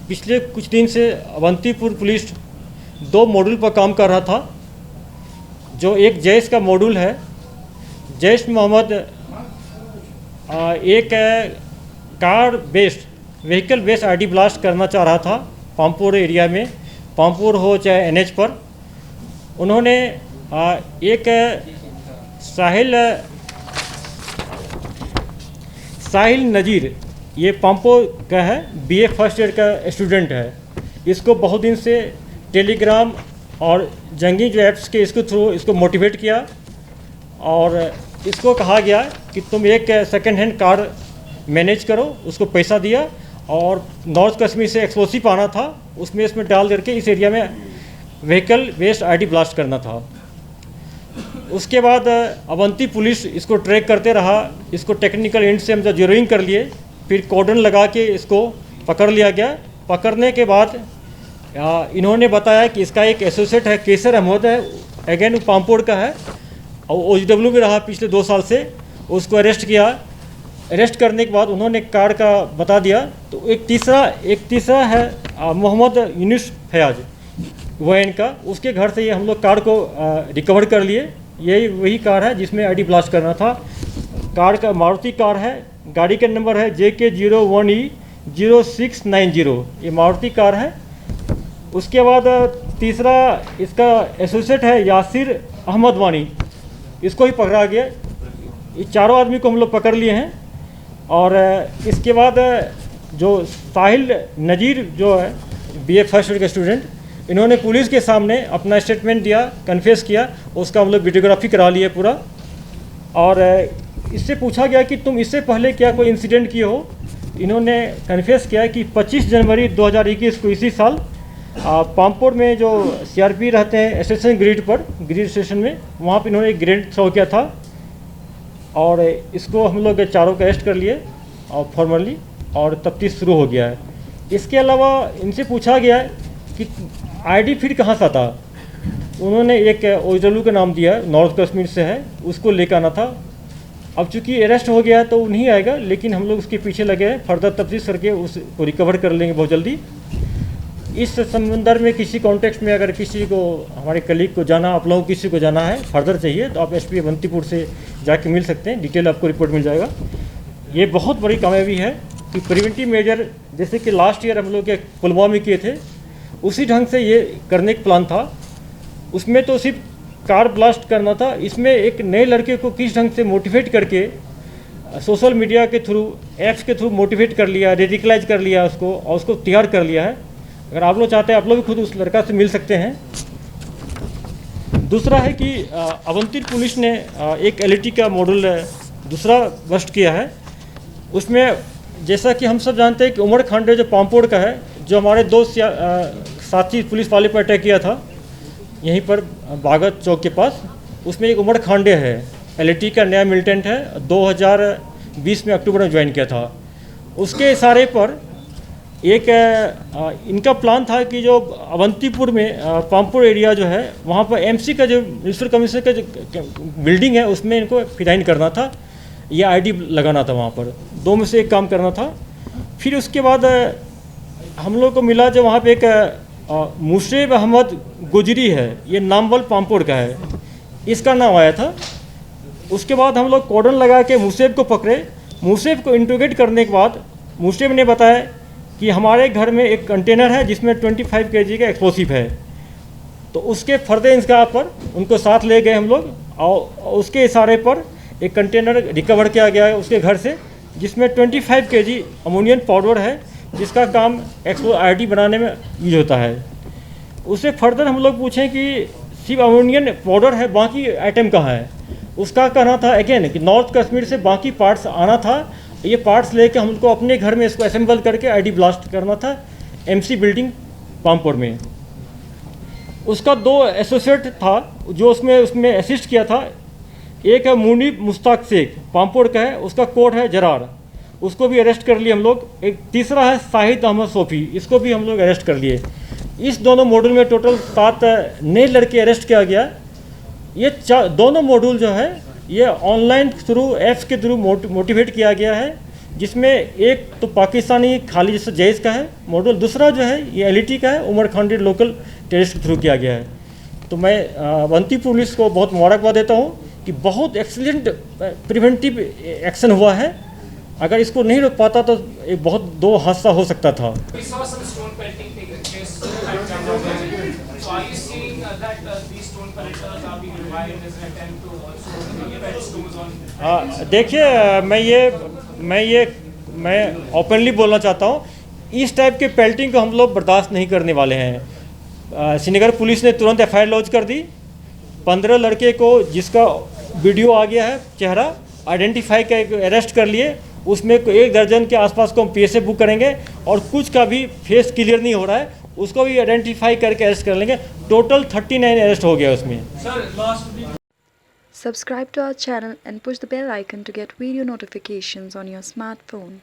पिछले कुछ दिन से अवंतीपुर पुलिस 2 मॉड्यूल पर काम कर रहा था। जो एक जैश का मॉड्यूल है, जैश मोहम्मद एक car based vehicle based ID blast करना चाह रहा था पामपुर एरिया में, पामपुर हो चाहे एनएच पर। उन्होंने एक साहिल नज़ीर, ये पामपुर का है, बीए फर्स्ट ईयर का स्टूडेंट है। इसको बहुत दिन से टेलीग्राम और जंगी जो ऐप्स के इसके थ्रू इसको मोटिवेट किया और इसको कहा गया कि तुम एक सेकंड हैंड कार मैनेज करो। उसको पैसा दिया और नॉर्थ कश्मीर से एक्सप्लोसिव आना था, उसमें इसमें डाल करके इस एरिया में व्हीकल बेस्ड आईडी ब्लास्ट करना था। उसके बाद अवंती पुलिस इसको ट्रैक करते रहा। इसको टेक्निकल एंड से हम जब जीरोइंग कर लिए, फिर कॉर्डन लगा के इसको पकड़ लिया गया। पकड़ने के बाद इन्होंने बताया कि इसका एक एसोसिएट है, केसर अहमद है, अगेन पामपुर का है और OGW भी रहा पिछले 2 साल से। उसको अरेस्ट किया। अरेस्ट करने के बाद उन्होंने कार का बता दिया। तो एक तीसरा है मोहम्मद यूनुस फयाज वैन का, उसके घर से ये हम लोग कार को रिकवर कर लिए। यही वही कार है जिसमें आईडी ब्लास्ट करना था। कार का मारुति कार है, गाड़ी का नंबर है JK01E0690, ये मारुति कार है। उसके बाद तीसरा इसका एसोसिएट है यासिर अहमद वानी, इसको ही पकड़ा गया। ये चारों आदमी को हम लोग पकड़ लिए हैं। और इसके बाद जो साहिल नज़ीर जो है बीए फर्स्ट ईयर का स्टूडेंट, इन्होंने पुलिस के सामने अपना स्टेटमेंट दिया, कन्फेस किया। उसका हम लोग वीडियोग्राफी करा लिए पूरा। और इससे पूछा गया कि तुम इससे पहले क्या कोई इंसिडेंट किए हो। इन्होंने कन्फेस किया कि 25 जनवरी 2021 को इसी साल पामपुर में जो CRP रहते हैं स्टेशन ग्रिड पर, ग्रिड स्टेशन में, वहाँ पर इन्होंने एक ग्रेनेड थ्रो किया था। और इसको हम लोग चारों को अरेस्ट कर लिए और फॉर्मली, और तफ्तीश शुरू हो गया है। इसके अलावा इनसे पूछा गया कि आईडी फिर कहाँ से आता। उन्होंने एक OGW का नाम दिया, नॉर्थ कश्मीर से है, उसको लेकर आना था। अब चूंकि अरेस्ट हो गया है तो वो नहीं आएगा, लेकिन हम लोग उसके पीछे लगे हैं। फर्दर तफ्तीश करके उसको रिकवर कर लेंगे बहुत जल्दी। इस संदर्भ में किसी कॉन्टेक्स्ट में अगर किसी को, हमारे कलीग को जाना, आप लोगों को किसी को जाना है फर्दर चाहिए तो आप SP अवंतीपुर से जाके मिल सकते हैं। डिटेल आपको रिपोर्ट मिल जाएगा। ये बहुत बड़ी कामयाबी है कि प्रिवेंटिव मेजर जैसे कि लास्ट ईयर हम लोग पुलवामा में किए थे, उसी ढंग से ये करने का प्लान था। उसमें तो सिर्फ कार ब्लास्ट करना था। इसमें एक नए लड़के को किस ढंग से मोटिवेट करके सोशल मीडिया के थ्रू, ऐप्स के थ्रू मोटिवेट कर लिया, रेडिकलाइज कर लिया उसको और उसको तैयार कर लिया है। अगर आप लोग चाहते हैं आप लोग भी खुद उस लड़का से मिल सकते हैं। दूसरा है कि अवंतीपुर पुलिस ने एक LET का मॉडल दूसरा बस्ट किया है। उसमें जैसा कि हम सब जानते हैं कि उमर खांडे जो पामपुर का है, जो हमारे 2 साथी पुलिस वाले पर अटैक किया था यहीं पर बागत चौक के पास, उसमें एक उमर खांडे है, LET का नया मिलिटेंट है, 2020 में अक्टूबर में ज्वाइन किया था। उसके इशारे पर एक इनका प्लान था कि जो अवंतीपुर में पामपुर एरिया जो है, वहाँ पर MC का जो म्यूनिसिपल कमिश्नर का जो बिल्डिंग है, उसमें इनको फिराइन करना था, ये आईडी लगाना था। वहाँ पर 2 में से एक काम करना था। फिर उसके बाद हम लोग को मिला जो वहाँ पे एक मुशेब अहमद गुजरी है, ये नामवल पामपुर का है, इसका नाम आया था। उसके बाद हम लोग कॉर्डन लगा के मुशेब को पकड़े। मुशेब को इंट्रोगेट करने के बाद मुशेब ने बताया कि हमारे घर में एक कंटेनर है जिसमें 25 kg का एक्सप्लोसिव है। तो उसके फर्दर इंस्कार पर उनको साथ ले गए हम लोग और उसके इशारे पर एक कंटेनर रिकवर किया गया है उसके घर से, जिसमें 25 kg अमोनियम पाउडर है, जिसका काम एक्सप्लोसिव आईडी बनाने में यूज होता है। उससे फर्दर हम लोग पूछें कि सिर्फ अमोनियम पाउडर है, बाकी आइटम कहाँ है। उसका कहना था अगेन कि नॉर्थ कश्मीर से बाकी पार्ट्स आना था, ये पार्ट्स लेके हमको अपने घर में इसको असेंबल करके आईडी ब्लास्ट करना था MC बिल्डिंग पामपुर में। उसका 2 एसोसिएट था जो उसमें असिस्ट किया था। एक है मुनीब मुश्ताक शेख, पामपुर का है, उसका कोड है जरार, उसको भी अरेस्ट कर लिए हम लोग। एक तीसरा है शाहिद अहमद सोफ़ी, इसको भी हम लोग अरेस्ट कर लिए। इस दोनों मॉड्यूल में टोटल 7 नए लड़के अरेस्ट किया गया। ये दोनों मॉड्यूल जो है ये ऑनलाइन थ्रू ऐप्स के थ्रू मोटिवेट किया गया है जिसमें एक तो पाकिस्तानी खाली जैसे जैश का है मॉडल, दूसरा जो है ये एलईटी का है, उमर खान रेड लोकल टेररिस्ट के थ्रू किया गया है। तो मैं अवंती पुलिस को बहुत मुबारकबाद देता हूँ कि बहुत एक्सीलेंट प्रिवेंटिव एक्शन हुआ है। अगर इसको नहीं रोक पाता तो एक बहुत दो हादसा हो सकता था। देखिए मैं ओपनली बोलना चाहता हूँ, इस टाइप के पेल्टिंग को हम लोग बर्दाश्त नहीं करने वाले हैं। श्रीनगर पुलिस ने तुरंत एफआईआर लॉन्च कर दी। 15 लड़के को जिसका वीडियो आ गया है, चेहरा आइडेंटिफाई कर अरेस्ट कर लिए। उसमें 1 दर्जन के आसपास को हम पीएसए बुक करेंगे और कुछ का भी फेस क्लियर नहीं हो रहा है, उसको भी आइडेंटिफाई करके अरेस्ट कर लेंगे। टोटल 39 अरेस्ट हो गया उसमें। Subscribe to our channel and push the bell icon to get video notifications on your smartphone.